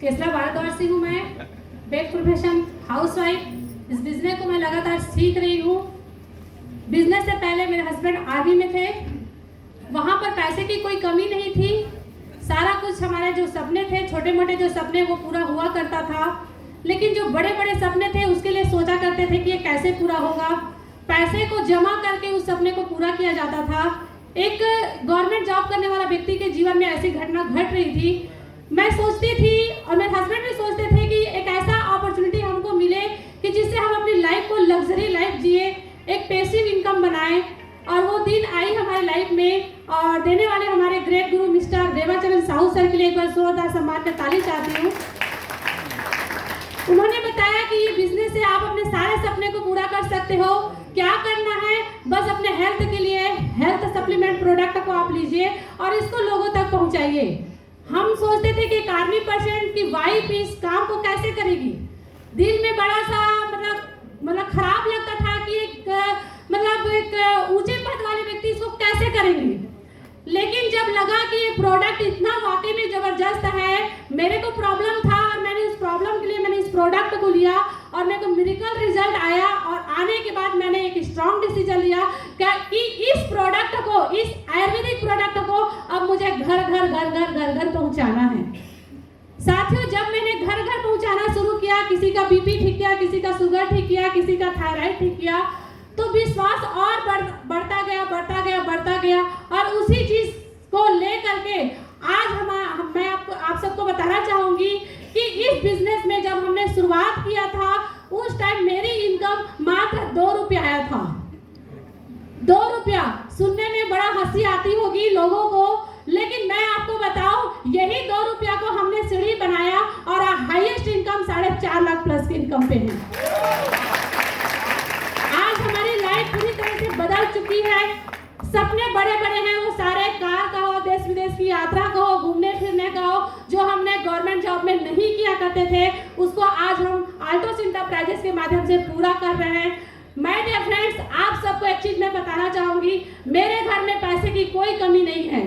केसला भारद्वाज से हूँ मैं, बेक प्रोफेशन हाउसवाइफ। इस बिजनेस को मैं लगातार सीख रही हूँ। बिजनेस से पहले मेरे हस्बैंड आर्मी में थे, वहाँ पर पैसे की कोई कमी नहीं थी। सारा कुछ हमारे जो सपने थे, छोटे मोटे जो सपने, वो पूरा हुआ करता था। लेकिन जो बड़े बड़े सपने थे उसके लिए सोचा करते थे कि ये कैसे पूरा होगा। पैसे को जमा करके उस सपने को पूरा किया जाता था। एक गवर्नमेंट जॉब करने वाला व्यक्ति के जीवन में ऐसी घटना घट रही थी। मैं सोचती थी और मेरे हस्बैंड भी सोचते थे कि एक ऐसा अपॉर्चुनिटी हमको मिले कि जिससे हम अपनी लाइफ को लग्जरी लाइफ जिए, एक पैसिव इनकम बनाएं। और वो दिन आई हमारी लाइफ में, और देने वाले हमारे ग्रेट गुरु मिस्टर रेवाचरण साहू सर के लिए एक बार जोरदार सम्मान में ताली चाहती हूँ। उन्होंने बताया कि ये बिजनेस से आप अपने सारे सपने को पूरा कर सकते हो। क्या करना है, बस अपने हेल्थ के लिए हेल्थ सप्लीमेंट प्रोडक्ट को आप लीजिए और इसको लोगों तक पहुंचाइए। हम सोचते थे कि एक आर्मी पर्सन की वाइफ इस काम को कैसे करेगी। दिल में बड़ा सा मतलब खराब लगता था कि एक ऊंचे पद वाले व्यक्ति इसको कैसे करेंगे। लेकिन जब लगा कि ये प्रोडक्ट इतना वाकई में जबरदस्त है, मेरे को प्रॉब्लम था और मैंने उस प्रॉब्लम के लिए मैंने इस प्रोडक्ट को लिया और मेरे को मिरेकल रिजल्ट आया। और आने के बाद मैंने एक स्ट्रॉन्ग डिसीजन लिया कि इस प्रोडक्ट को, इस आयुर्वेदिक प्रोडक्ट को अब मुझे घर घर पहुंचाना है। साथियों, जब मैंने घर घर पहुंचाना शुरू किया, किसी का बीपी ठीक किया, किसी का शुगर ठीक किया, किसी का थायराइड ठीक किया, तो विश्वास और बढ़ता गया। और उसी चीज को लेकर के आज मैं आप सबको बताना चाहूंगी कि इस बिजनेस में जब हमने शुरुआत किया था, उस टाइम मेरी इनकम मात्र 2 रुपया आया था। 2 रुपया सुनने में बड़ा हंसी आती होगी लोगों को, लेकिन मैं आपको बताऊं, यही 2 रुपया को हमने सीढ़ी बनाया और हाईएस्ट इनकम 4.5 लाख प्लस की इनकम पे है। आज हमारी लाइफ पूरी तरह से बदल चुकी है। सपने बड़े बड़े हैं, वो सारे कार का हो, देश विदेश की यात्रा का हो, घूमने फिरने का हो, जो हमने गवर्नमेंट जॉब में नहीं किया करते थे, उसको आज हम आल्टोस इंटरप्राइजेस के माध्यम से पूरा कर रहे हैं। माय डियर फ्रेंड्स, आप सबको एक चीज मैं बताना चाहूंगी, मेरे घर में पैसे की कोई कमी नहीं है।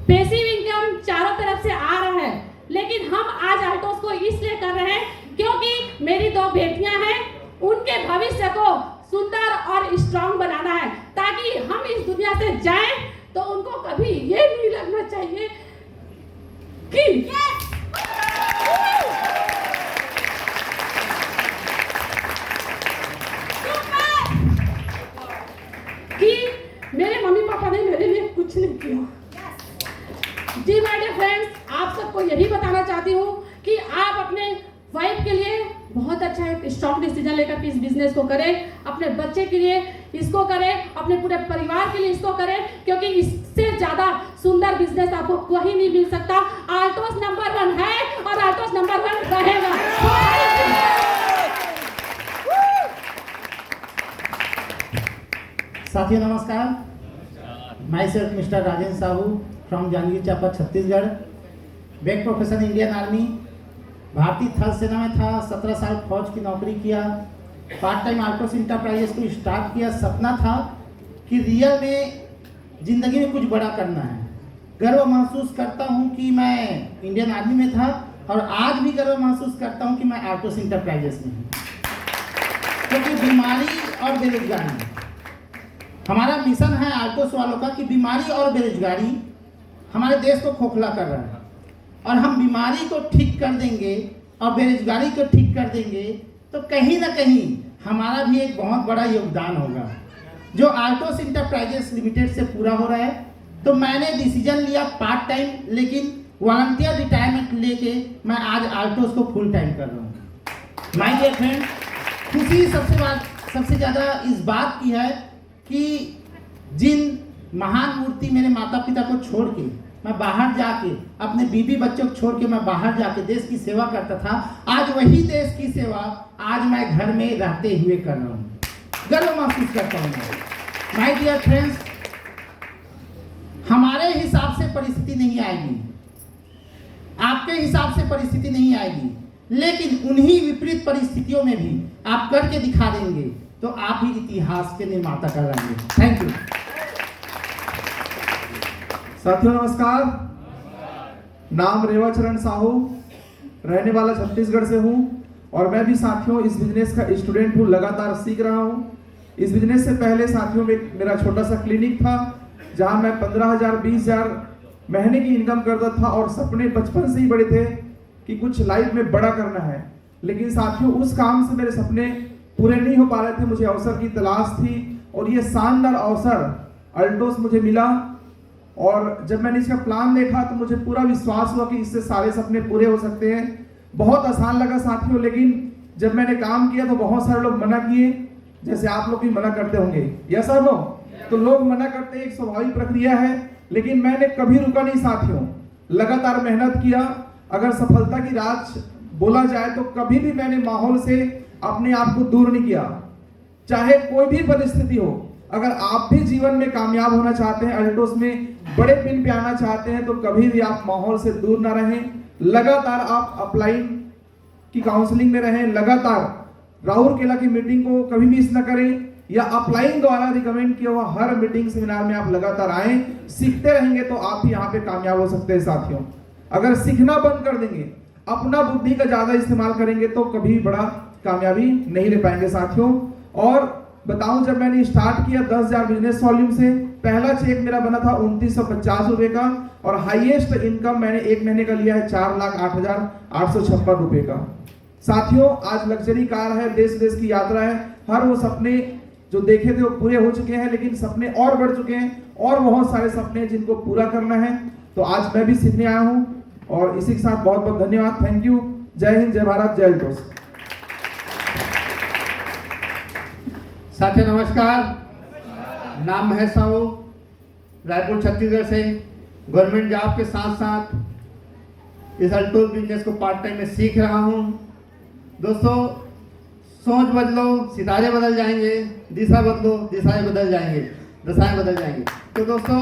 पैसिव इनकम चारों तरफ से आ रहा है, लेकिन हम आज आल्टोस को इसलिए कर रहे हैं क्योंकि मेरी 2 बेटियां हैं, उनके भविष्य को सुंदर और स्ट्रांग बनाना है, ताकि हम इस दुनिया से जाएं तो उनको कभी ये नहीं लगना चाहिए कि मेरे मम्मी पापा ने मेरे लिए कुछ नहीं किया। जी माय डियर फ्रेंड्स, आप सबको यही बताना चाहती हूँ कि आप अपने वाइफ के लिए बहुत अच्छा एक स्ट्रॉन्ग डिसीजन लेकर इस बिजनेस को करें, अपने बच्चे के लिए इसको करें, अपने पूरे परिवार के लिए इसको करें, क्योंकि इससे ज्यादा सुंदर बिजनेस आपको कहीं नहीं मिल सकता। आल्टोस नंबर 1 है और आल्टोस नंबर 1 रहेगा। साथियों नमस्कार, myself mister Rajendra Sahu from Janjgir Champa Chhattisgarh. Back profession Indian army, भारतीय थल सेना में था। 17 साल फौज की नौकरी किया। पार्ट टाइम आल्टोस इंटरप्राइजेस को स्टार्ट किया। सपना था कि रियल में जिंदगी में कुछ बड़ा करना है। गर्व महसूस करता हूं कि मैं इंडियन आर्मी में था और आज भी गर्व महसूस करता हूं कि मैं आल्टोस इंटरप्राइजेस में हूं, क्योंकि बीमारी और बेरोजगारी हमारा मिशन है आल्टोस वालों का कि बीमारी और बेरोजगारी हमारे देश को खोखला कर रहा है, और हम बीमारी को ठीक कर देंगे और बेरोजगारी को ठीक कर देंगे तो कहीं ना कहीं हमारा भी एक बहुत बड़ा योगदान होगा, जो आल्टोस इंटरप्राइजेस लिमिटेड से पूरा हो रहा है। तो मैंने डिसीजन लिया पार्ट टाइम, लेकिन वॉलंटियर रिटायरमेंट लेके मैं आज आल्टोस को फुल टाइम कर रहा हूँ। माय डियर फ्रेंड, खुशी सबसे ज़्यादा इस बात की है कि जिन महान मूर्ति मेरे माता पिता को छोड़ के मैं बाहर जाके, अपने बीबी बच्चों को छोड़ के मैं बाहर जाके देश की सेवा करता था, आज वही देश की सेवा आज मैं घर में रहते हुए कर रहा हूँ। गर्व महसूस करता हूँ। माय डियर फ्रेंड्स, हमारे हिसाब से परिस्थिति नहीं आएगी, आपके हिसाब से परिस्थिति नहीं आएगी, लेकिन उन्हीं विपरीत परिस्थितियों में भी आप करके दिखा देंगे तो आप ही इतिहास के निर्माता कहलाएंगे। Thank you. साथियों नमस्कार, नाम रेवाचरण साहू, रहने वाला छत्तीसगढ़ से हूँ और मैं भी साथियों इस बिजनेस का स्टूडेंट हूँ, लगातार सीख रहा हूँ। इस बिजनेस से पहले साथियों में मेरा छोटा सा क्लिनिक था जहाँ मैं 15,000 20,000 महीने की इनकम करता था और सपने बचपन से ही बड़े थे कि कुछ लाइफ में बड़ा करना है। लेकिन साथियों उस काम से मेरे सपने पूरे नहीं हो पा रहे थे, मुझे अवसर की तलाश थी और ये शानदार अवसर अल्टोस मुझे मिला। और जब मैंने इसका प्लान देखा तो मुझे पूरा विश्वास हुआ कि इससे सारे सपने पूरे हो सकते हैं। बहुत आसान लगा साथियों, लेकिन जब मैंने काम किया तो बहुत सारे लोग मना किए, जैसे आप लोग भी मना करते होंगे, यस और नो? तो लोग मना करते एक स्वाभाविक प्रक्रिया है, लेकिन मैंने कभी रुका नहीं साथियों, लगातार मेहनत किया। अगर सफलता की राज बोला जाए तो कभी भी मैंने माहौल से अपने आप को दूर नहीं किया, चाहे कोई भी परिस्थिति हो। अगर आप भी जीवन में कामयाब होना चाहते हैं, अल्टोस में बड़े पिन पे आना चाहते हैं, तो कभी भी आप माहौल से दूर ना रहें। लगातार आप अपलाइन की काउंसलिंग में रहें, लगातार राहुल केला की मीटिंग को कभी मिस ना करें, या अपलाइन द्वारा रिकमेंड किया हुआ हर मीटिंग सेमिनार में आप लगातार आएं। सीखते रहेंगे तो आप भी यहाँ पे कामयाब हो सकते हैं साथियों। अगर सीखना बंद कर देंगे, अपना बुद्धि का ज्यादा इस्तेमाल करेंगे तो कभी बड़ा कामयाबी नहीं ले पाएंगे साथियों। और बताऊं, जब मैंने स्टार्ट किया 10,000 बिजनेस वॉल्यूम से, पहला चेक मेरा बना था 2950 रुपए का और हाईएस्ट इनकम मैंने एक महीने का लिया है 4,08,856 रुपए का। साथियों आज लग्जरी कार है, देश देश की यात्रा है, हर वो सपने जो देखे थे वो पूरे हो चुके हैं, लेकिन सपने और बढ़ चुके हैं और बहुत सारे सपने जिनको पूरा करना है। तो आज मैं भी सीखने आया हूं और इसी के साथ बहुत बहुत धन्यवाद। Thank you. जय हिंद, जय भारत, जय अल्टोस। साथियों नमस्कार, नाम महेश साहू, रायपुर छत्तीसगढ़ से। गवर्नमेंट जॉब के साथ साथ इस अल्टोस बिजनेस को पार्ट टाइम में सीख रहा हूं। दोस्तों सोच बदलो, सितारे बदल जाएंगे, दिशा बदलो, दिशाएं बदल जाएंगे, दशाएं बदल जाएंगे। तो दोस्तों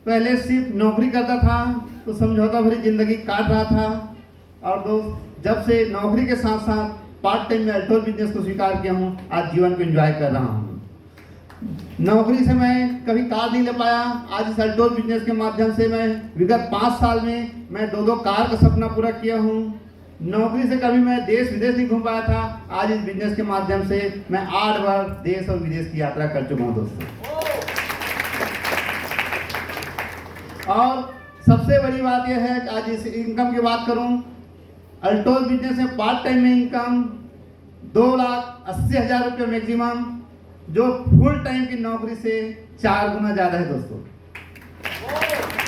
पहले सिर्फ नौकरी करता था तो समझौता भरी जिंदगी काट रहा था, और दोस्त जब से नौकरी के साथ साथ पार्ट टाइम में अल्टोस बिजनेस को स्वीकार किया हूँ, आज जीवन को एंजॉय कर रहा हूँ। नौकरी से मैं कभी कार नहीं ले पाया, आज इस अल्टोस बिजनेस के माध्यम से मैं विगत 5 साल में मैं 2 कार का सपना पूरा किया हूँ। नौकरी से कभी मैं देश विदेश नहीं घूम पाया था, आज इस बिजनेस के माध्यम से मैं 8 बार देश और विदेश की यात्रा कर चुका हूँ दोस्तों। और सबसे बड़ी बात यह है कि आज इस इनकम की बात करूं, अल्टोस बिजनेस में पार्ट टाइम में इनकम 2,80,000 रुपये मैक्सिमम, जो फुल टाइम की नौकरी से 4 गुना ज़्यादा है दोस्तों।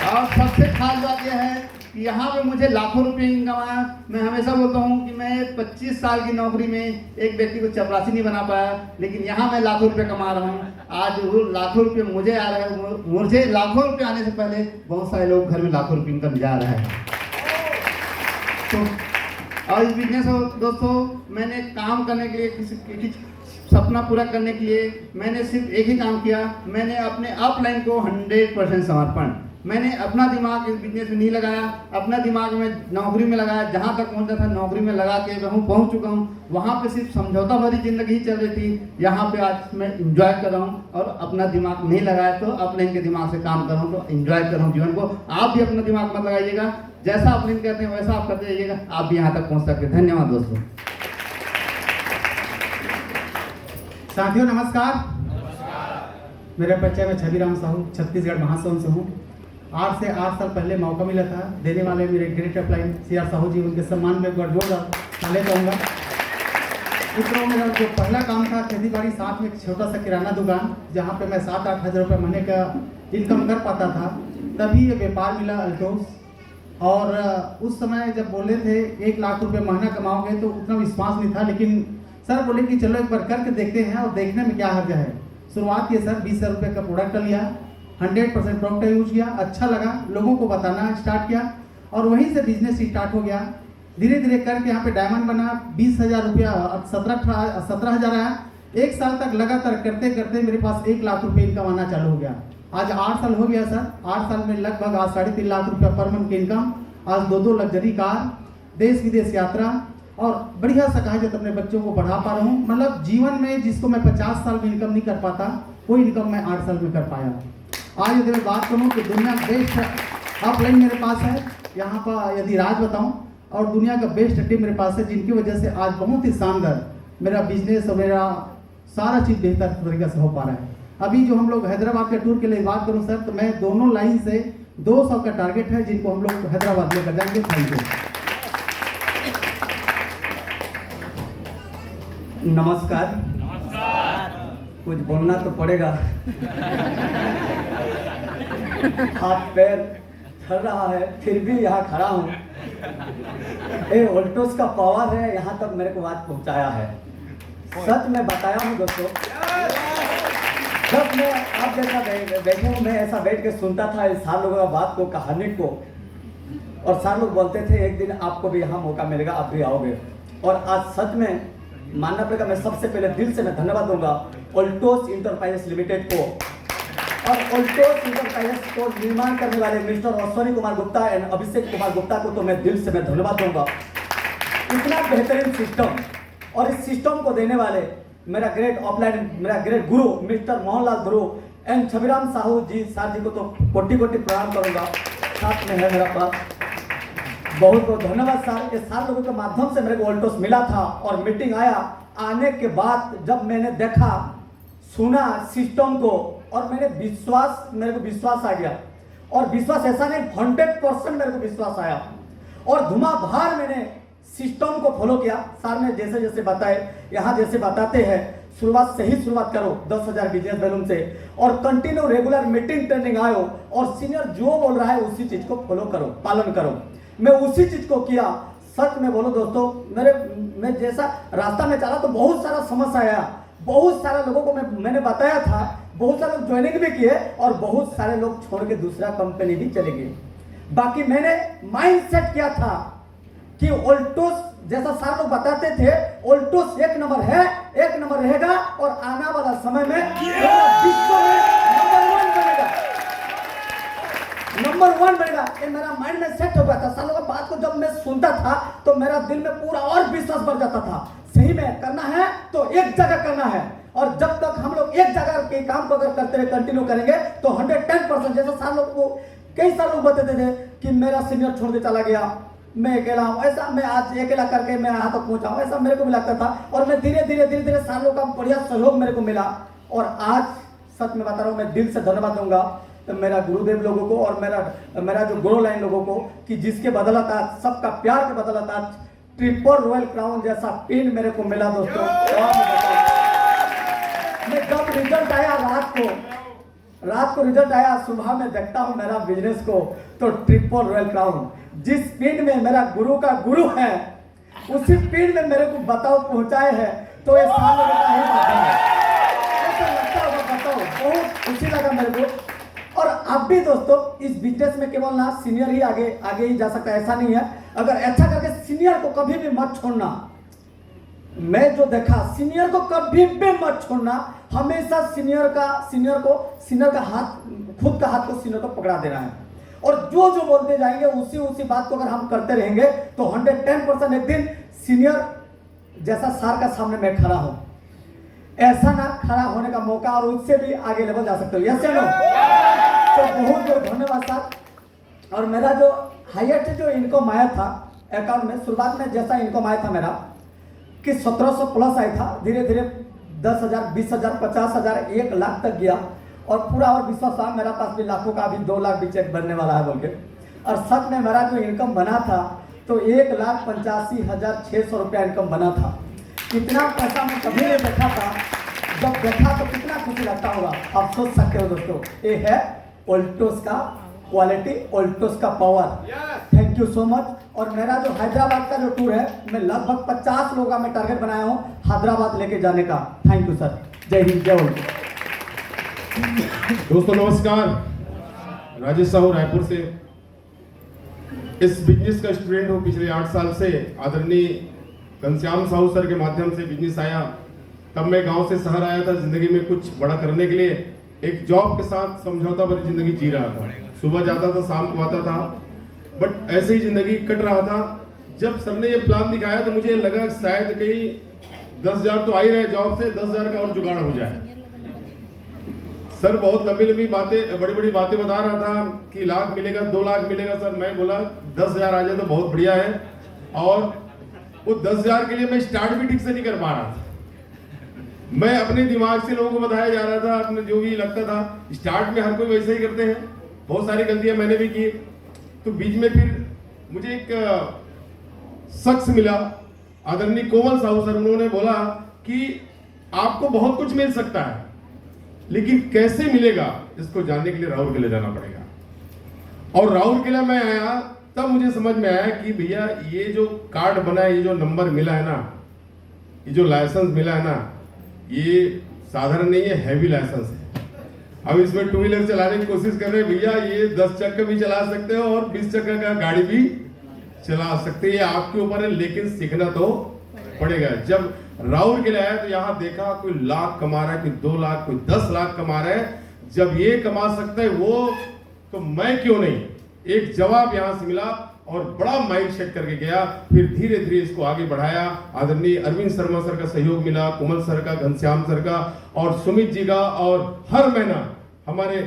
और सबसे खास बात यह है कि यहाँ पे मुझे लाखों रुपए इनकम आया। मैं हमेशा बोलता हूँ कि मैं 25 साल की नौकरी में एक व्यक्ति को चपरासी नहीं बना पाया, लेकिन यहाँ मैं लाखों रुपए कमा रहा हूँ। आज वो लाखों रुपए मुझे आ रहे हैं, मुझे लाखों रुपए आने से पहले बहुत सारे लोग घर में लाखों रुपए इनकम जा रहा है। तो और इस बिजनेस दोस्तों मैंने काम करने के लिए किसी सपना पूरा करने के लिए मैंने सिर्फ एक ही काम किया, मैंने अपने अपलाइन को 100% समर्पण, मैंने अपना दिमाग इस बिजनेस में नहीं लगाया, अपना दिमाग में नौकरी में लगाया। जहाँ तक पहुँचता था नौकरी में लगा के मैं पहुँच चुका हूँ। वहाँ पे सिर्फ समझौता भरी जिंदगी ही चल रही थी, यहाँ पे आज मैं इंजॉय कर रहा हूँ और अपना दिमाग नहीं लगाया तो अपलाइन के दिमाग से काम कर रहा हूँ, तो इंजॉय कर रहा हूँ जीवन को। आप भी अपना दिमाग मत लगाइएगा, जैसा अपलाइन कहते हैं वैसा आप करते रहिएगा, आप भी यहाँ तक पहुँच सकते हैं। धन्यवाद दोस्तों। साथियों नमस्कार, मेरा परिचय मैं छविराम साहू छत्तीसगढ़ महासोन से हूँ। 8 से 8 साल पहले मौका मिला था, देने वाले मेरे ग्रेट अपलाइन CR साहू जी, उनके सम्मान में जोरदार ताले दूंगा। मित्रों मेरा जो पहला काम था खेती बाड़ी, साथ में एक छोटा सा किराना दुकान, जहाँ पे मैं 7-8 हज़ार रुपये महीने का इनकम कर पाता था। तभी ये व्यापार मिला अल्टोस, और उस समय जब बोले थे 1 लाख रुपये महीना कमाओगे तो उतना विश्वास नहीं था, लेकिन सर बोले कि चलो एक बार करके देखते हैं और देखने में क्या हर्ज है। शुरुआत की सर 20,000 रुपये का प्रोडक्ट लिया, 100% प्रोडक्ट यूज किया, अच्छा लगा, लोगों को बताना स्टार्ट किया और वहीं से बिजनेस स्टार्ट हो गया। धीरे धीरे करके यहाँ पे डायमंड बना, 20,000 रुपया, 17,000 आया। 1 साल तक लगातार करते करते मेरे पास 1 लाख रुपये इनकम आना चालू हो गया। आज 8 साल हो गया सर, 8 साल में लगभग आज 3.5 लाख रुपया पर मंथ की इनकम, आज 2 लग्जरी कार, देश विदेश यात्रा, और बढ़िया सा कहा जाए तो अपने बच्चों को पढ़ा पा रहा हूँ। मतलब जीवन में जिसको मैं 50 साल में इनकम नहीं कर पाता, वो इनकम मैं 8 साल में कर पाया। आज यदि मैं बात करूँ कि दुनिया बेस्ट अपलाइन मेरे पास है। यहाँ पर यदि राज बताऊँ और दुनिया का बेस्ट टीम मेरे पास है, जिनकी वजह से आज बहुत ही शानदार मेरा बिजनेस और मेरा सारा चीज़ बेहतर तरीके से हो पा रहा है। अभी जो हम लोग हैदराबाद के टूर के लिए बात करूं सर, तो मैं दोनों लाइन से 200 का टारगेट है जिनको हम लोग हैदराबाद लेकर जाएंगे। Thank you. नमस्कार। कुछ बोलना तो पड़ेगा। हाथ पैर चल रहा है फिर भी यहाँ खड़ा हूँ। ये ऑल्टोस का पावर है, यहाँ तक मेरे को बात पहुँचाया है। सच में बताया हूँ दोस्तों, जब मैं आप जैसा बैठे हूँ, मैं ऐसा बैठ के सुनता था इस सार लोगों का बात को, कहानी को, और सार लोग बोलते थे एक दिन आपको भी यहाँ मौका मिलेगा, आप भी आओगे। और आज सच में मानना पड़ेगा, मैं सबसे पहले दिल से मैं धन्यवाद दूंगा ऑल्टोस इंटरप्राइजेस लिमिटेड को और ऑल्टोस इंटरप्राइजेस को निर्माण करने वाले मिस्टर अश्वनी कुमार गुप्ता एंड अभिषेक कुमार गुप्ता को तो मैं दिल से मैं धन्यवाद दूंगा। इतना बेहतरीन सिस्टम और इस सिस्टम को देने वाले मेरा ग्रेट ऑफलाइन, मेरा ग्रेट गुरु mister Mohanlal Dhruv and Chhabiram Sahu ji sir ji को तो कोटि कोटि प्रणाम करूंगा। साथ में है मेरा पास बहुत बहुत धन्यवाद सर। ये सार लोगों के माध्यम से मेरे को ऑल्टोस मिला था और मीटिंग आया। आने के बाद जब मैंने देखा सुना सिस्टम को और मेरे को विश्वास आ गया। और विश्वास ऐसा नहीं, 100% मेरे को विश्वास आया और धुआंधार मैंने सिस्टम को फॉलो किया। सर ने जैसे जैसे बताए, यहाँ जैसे बताते हैं, शुरुआत से ही शुरुआत करो 10,000 बिजनेस वैल्यूम से और कंटिन्यू रेगुलर मीटिंग ट्रेनिंग आयो और सीनियर जो बोल रहा है उसी चीज को फॉलो करो, पालन करो। मैं उसी चीज को किया। सच में बोलो दोस्तों, मैं जैसा रास्ता में चला तो बहुत सारा समस्या आया, बहुत सारे लोगों को मैंने बताया था, बहुत सारे लोग ज्वाइनिंग भी किए और बहुत सारे लोग छोड़ के दूसरा कंपनी भी चले गए। बाकी मैंने माइंड सेट किया था कि ऑल्टोस जैसा सार लोग बताते थे, ऑल्टोस एक नंबर है, एक नंबर रहेगा और आने वाला समय में विश्व में नंबर वन बनेगा। ये मेरा माइंड में सेट हो गया था। सालों की बात को जब मैं सुनता था तो मेरा दिल में पूरा और विश्वास बढ़ जाता था। सही में करना है तो एक जगह करना है और जब तक हम लोग एक जगह के काम को अगर करते रहे, कंटिन्यू करेंगे तो 110%। जैसा सार लोग को कई साल लोग बताते थे कि मेरा सीनियर छोड़ के चला गया, मैं अकेला हूँ, ऐसा मैं आज अकेला करके मैं यहाँ तक पहुंचा हूँ, ऐसा मेरे को भी लगता था। और मैं धीरे धीरे सालों का बढ़िया सहयोग मेरे को मिला और आज सच में बता रहा हूँ, मैं दिल से धन्यवाद दूंगा तो मेरा गुरुदेव लोगों को और मेरा जो ग्रो लाइन लोगों को कि जिसके बदौलत आज सबका प्यार के बदौलत आज ट्रिपल रॉयल क्राउन जैसा पिन मेरे को मिला दोस्तों। मैं जब रिजल्ट आया रात को रिजल्ट आया, सुबह में देखता हूँ मेरा बिजनेस को तो ट्रिपल रॉयल क्राउन जिस पिन में मेरा गुरु का गुरु है उसी पिन में मेरे को बताओ पहुंचाए है तो ये सामने का ही बात है। ऐसा लगता होगा, बताओ बहुत खुशी लगा मेरे को। और आप भी दोस्तों इस बिजनेस में केवल ना सीनियर ही आगे ही जा सकता है, ऐसा नहीं है। अगर अच्छा करके सीनियर को कभी भी मत छोड़ना। मैं जो देखा सीनियर को कभी भी मत छोड़ना, हमेशा सीनियर का हाथ, खुद का हाथ को सीनियर को पकड़ा देना है और जो बोलते जाएंगे उसी बात को अगर हम करते रहेंगे तो 110% एक दिन सीनियर जैसा सार का सामने मैं खड़ा हूं, ऐसा ना खड़ा होने का मौका और उससे भी आगे लेवल जा सकते हो। यस या नो? तो बहुत बहुत धन्यवाद सर। और मेरा जो हाईएस्ट जो इनकम आया था अकाउंट में, शुरुआत में जैसा इनकम आया था मेरा कि 1700 प्लस आया था, धीरे धीरे 10,000, 20,000, 50,000, 1 लाख तक गया और पूरा और विश्वास था मेरा पास भी लाखों का, अभी 2 लाख भी चेक बनने वाला है बोल के। और सच में मेरा जो इनकम बना था तो 1,85,600 रुपया इनकम बना था। कितना पैसा मैं कभी नहीं देखा था, जब देखा तो कितना खुशी लगता होगा आप सोच सकते हो दोस्तों। ये है ऑल्टोस का क्वालिटी, ऑल्टोस का power. Thank you so much. और मेरा जो हैदराबाद का जो टूर है, मैं लगभग 50 लोगों का मैं टारगेट बनाया हूँ हैदराबाद लेके जाने का। Thank you sir. जय हिंद, जय ऑल्टो। दोस्तों नमस्कार, राजेश साहू रायपुर से। इस बिजनेस का स्टूडेंट हूँ पिछले 8 साल से। आदरणीय घनश्याम साहू सर के माध्यम से बिजनेस आया। तब मैं गांव से शहर आया था जिंदगी में कुछ बड़ा करने के लिए। एक जॉब के साथ समझौता भरी जिंदगी जी रहा था, सुबह जाता था शाम को आता था, बट ऐसे ही जिंदगी कट रहा था। जब सर ने ये प्लान दिखाया तो मुझे लगा शायद कहीं 10,000 तो आ ही रहे जॉब से, 10,000 का और जुगाड़ हो जाए। सर बहुत लंबी बातें, बड़ी बातें बता रहा था कि लाख मिलेगा, 2 लाख मिलेगा। सर मैं बोला 10,000 आ जाए तो बहुत बढ़िया है। और वो 10,000 के लिए मैं स्टार्ट भी ठीक से नहीं कर पा रहा था। मैं अपने दिमाग से लोगों को बताया जा रहा था, अपने जो भी लगता था, स्टार्ट में हर कोई वैसे ही करते हैं, बहुत सारी गलतियां मैंने भी की। तो बीच में फिर मुझे एक शख्स मिला, आदरणीय कोमल साहू सर, उन्होंने बोला कि आपको बहुत कुछ मिल सकता है, लेकिन कैसे मिलेगा इसको जानने के लिए राउरकेला जाना पड़ेगा। और राउरकेला में आया तब मुझे समझ में आया कि भैया ये जो कार्ड बना है, ये जो नंबर मिला है ना, ये जो लाइसेंस मिला है ना, ये साधारण नहीं है, हैवी लाइसेंस है। अब इसमें 2 व्हीलर चलाने की कोशिश कर रहे हैं भैया, ये 10 चक्का भी चला सकते हो और 20 चक्का का गाड़ी भी चला सकते हैं, ये आपके ऊपर है, लेकिन सीखना तो पड़ेगा। जब राउरकेला आया तो यहाँ देखा कोई लाख कमा रहा है, कोई 2 लाख, कोई 10 लाख कमा रहा है। जब ये कमा सकता है वो, तो मैं क्यों नहीं। एक जवाब यहाँ से मिला और बड़ा माइंड सेट करके गया। फिर धीरे धीरे इसको आगे बढ़ाया। आदरणीय अरविंद शर्मा सर का सहयोग मिला, कोमल सर का, घनश्याम सर का और सुमित जी का, और हर महीना हमारे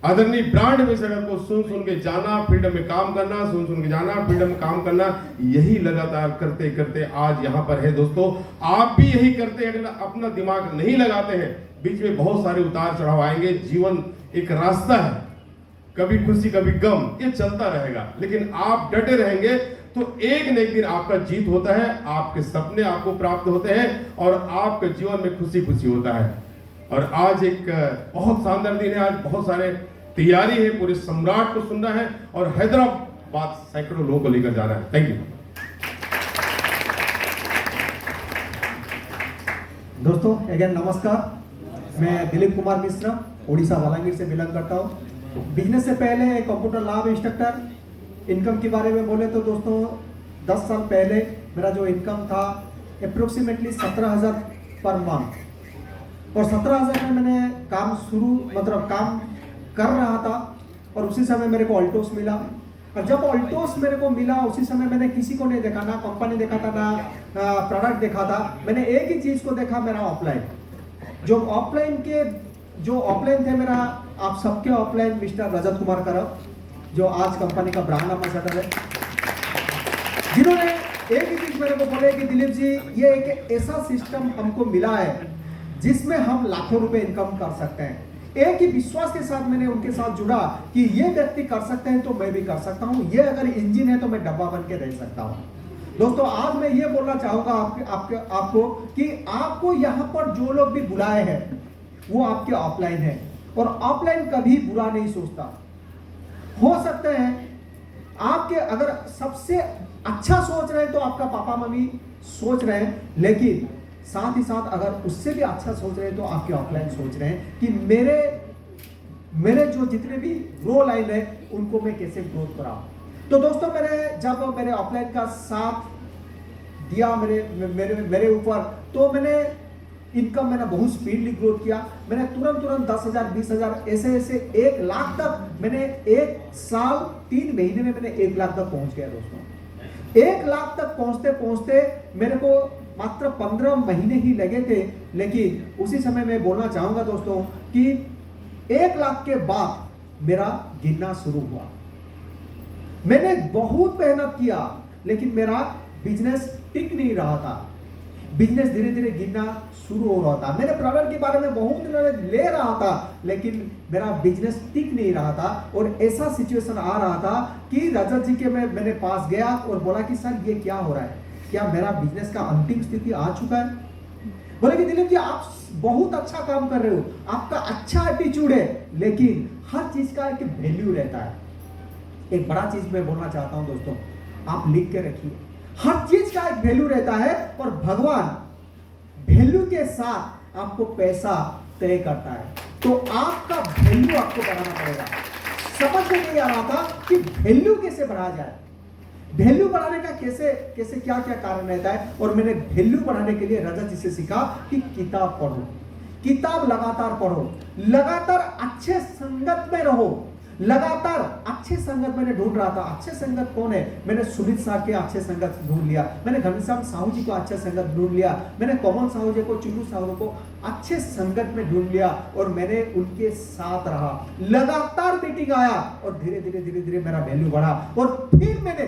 आदरणीय ब्रांड एम्बेसडर को सुन के जाना, फ्रीडम में काम करना, सुन के जाना, फ्रीडम में काम करना, यही लगातार करते करते आज यहाँ पर है। दोस्तों, आप भी यही करते हैं, अगर अपना दिमाग नहीं लगाते हैं, बीच में बहुत सारे उतार चढ़ाव आएंगे। जीवन एक रास्ता है, कभी खुशी कभी गम, ये चलता रहेगा, लेकिन आप डटे रहेंगे तो एक न एक दिन आपका जीत होता है, आपके सपने आपको प्राप्त होते हैं और आपके जीवन में खुशी खुशी होता है। और आज एक बहुत शानदार दिन है, आज बहुत सारे तैयारी है, पूरे सम्राट को सुनना है और हैदराबाद सैकड़ों लोगों को लेकर जाना है। थैंक यू दोस्तों, अगेन नमस्कार। मैं दिलीप कुमार मिश्रा, उड़ीसा बलांगीर से बिलोंग करता हूँ। बिजनेस से पहले कंप्यूटर लैब इंस्ट्रक्टर। इनकम के बारे में बोले तो दोस्तों 10 साल पहले मेरा जो इनकम था अप्रोक्सीमेटली 17,000 पर मंथ, और 17,000 में मैंने काम काम कर रहा था। और उसी समय मेरे को ऑल्टोस मिला, और जब ऑल्टोस मेरे को मिला उसी समय मैंने किसी को नहीं देखा, ना कंपनी देखा था, ना प्रोडक्ट देखा था। मैंने एक ही चीज को देखा, मेरा ऑफलाइन। जो ऑफलाइन थे मेरा, आप सबके ऑफलाइन मिस्टर रजत कुमार करव, जो आज कंपनी का ब्रांड एम्बेसडर है, जिन्होंने एक ही चीज मेरे को बोले कि दिलीप जी, ये एक ऐसा सिस्टम हमको मिला है जिसमें हम लाखों रुपए इनकम कर सकते हैं। एक ही विश्वास के साथ मैंने उनके साथ जुड़ा कि ये व्यक्ति कर सकते हैं तो मैं भी कर सकता हूं, ये अगर इंजन है तो मैं डब्बा बन के रह सकता हूं। दोस्तों, आज मैं ये बोलना चाहूंगा आपको कि आपको यहाँ पर जो लोग भी बुलाए हैं वो आपके ऑफलाइन है, और ऑफलाइन कभी बुरा नहीं सोचता। हो सकते हैं आपके अगर सबसे अच्छा सोच रहे हैं तो आपका पापा मम्मी सोच रहे हैं, लेकिन साथ ही साथ अगर उससे भी अच्छा सोच रहे हैं तो आपके ऑफलाइन सोच रहे हैं कि मेरे जो जितने भी ग्रो लाइन है उनको मैं कैसे ग्रोथ कराऊं। तो दोस्तों, जब मेरे ऑफलाइन का साथ दिया मेरे ऊपर, तो मैंने इनकम मैंने बहुत स्पीडली ग्रोथ किया। मैंने तुरंत 10,000, 20,000 ऐसे 1 लाख तक, मैंने 1 साल 3 महीने में मैंने 1 लाख तक पहुंच गया। दोस्तों, 1 लाख तक पहुंचते मेरे को मात्र 15 महीने ही लगे थे। लेकिन उसी समय मैं बोलना चाहूंगा दोस्तों कि 1 लाख के बाद मेरा गिरना शुरू हुआ। मैंने बहुत मेहनत किया, लेकिन मेरा बिजनेस टिक नहीं रहा था। बिजनेस धीरे धीरे गिरना शुरू हो रहा था। मैंने प्रोडक्ट के बारे में बहुत नॉलेज ले रहा था, लेकिन मेरा बिजनेस टिक नहीं रहा था। और ऐसा सिचुएशन आ रहा था कि रजत जी के मैंने पास गया और बोला कि सर, ये क्या हो रहा है, क्या मेरा बिजनेस का अंतिम स्थिति आ चुका है? बोले कि दिलीप जी, आप बहुत अच्छा काम कर रहे हो, आपका अच्छा एटीट्यूड है, लेकिन हर चीज का एक वैल्यू रहता है। एक बड़ा चीज मैं बोलना चाहता हूं दोस्तों, आप लिख के रखिए, हर चीज का एक वैल्यू रहता है, और भगवान वैल्यू के साथ आपको पैसा तय करता है। तो आपका वैल्यू आपको बढ़ाना पड़ेगा। समझ में नहीं आ रहा था कि वैल्यू कैसे बढ़ाया जाए, वैल्यू बढ़ाने का कैसे क्या कारण रहता है। और मैंने वैल्यू बढ़ाने के लिए रजत जी से सीखा कि किताब पढ़ो, किताब लगातार पढ़ो, लगातार अच्छे संगत में रहो, लगातार अच्छे संगत मैंने ढूंढ रहा था। अच्छे संगत कौन है? मैंने सुमित साहब के अच्छे संगत ढूंढ लिया, मैंने घनश्याम साहू जी को अच्छे संगत ढूंढ लिया, मैंने कोमल साहू जी को, चुन्नू साहू को अच्छे संगत में ढूंढ लिया, और मैंने उनके साथ रहा। लगातार मीटिंग आया और धीरे धीरे मेरा वैल्यू बढ़ा। और फिर मैंने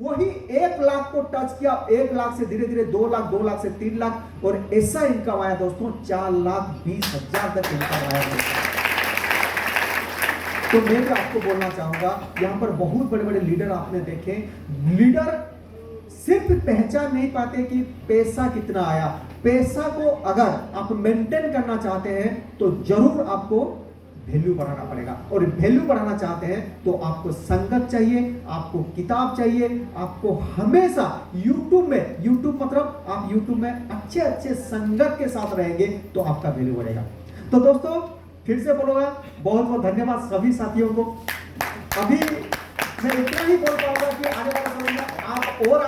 वही 1 लाख को टच किया, 1 लाख से धीरे धीरे 2 लाख, 2 लाख से 3 लाख और ऐसा इनकम आया दोस्तों 4,20,000 तक इनकम आया दोस्तों। तो मैं भी आपको बोलना चाहूंगा, यहां पर बहुत बड़े बड़े लीडर आपने देखे, लीडर सिर्फ पहचान नहीं पाते कि पैसा कितना आया। पैसा को अगर आप मेंटेन करना चाहते हैं तो जरूर आपको वैल्यू बढ़ाना पड़ेगा, और वैल्यू बढ़ाना चाहते हैं तो आपको संगत चाहिए, आपको किताब चाहिए, आपको हमेशा YouTube मतलब आप YouTube में अच्छे अच्छे संगत के साथ रहेंगे तो आपका वैल्यू बढ़ेगा। तो दोस्तों फिर से बोलूंगा, बहुत बहुत धन्यवाद सभी साथियों को। अभी मैं इतना ही बोल पाऊंगा कि आने वाले समय में आप और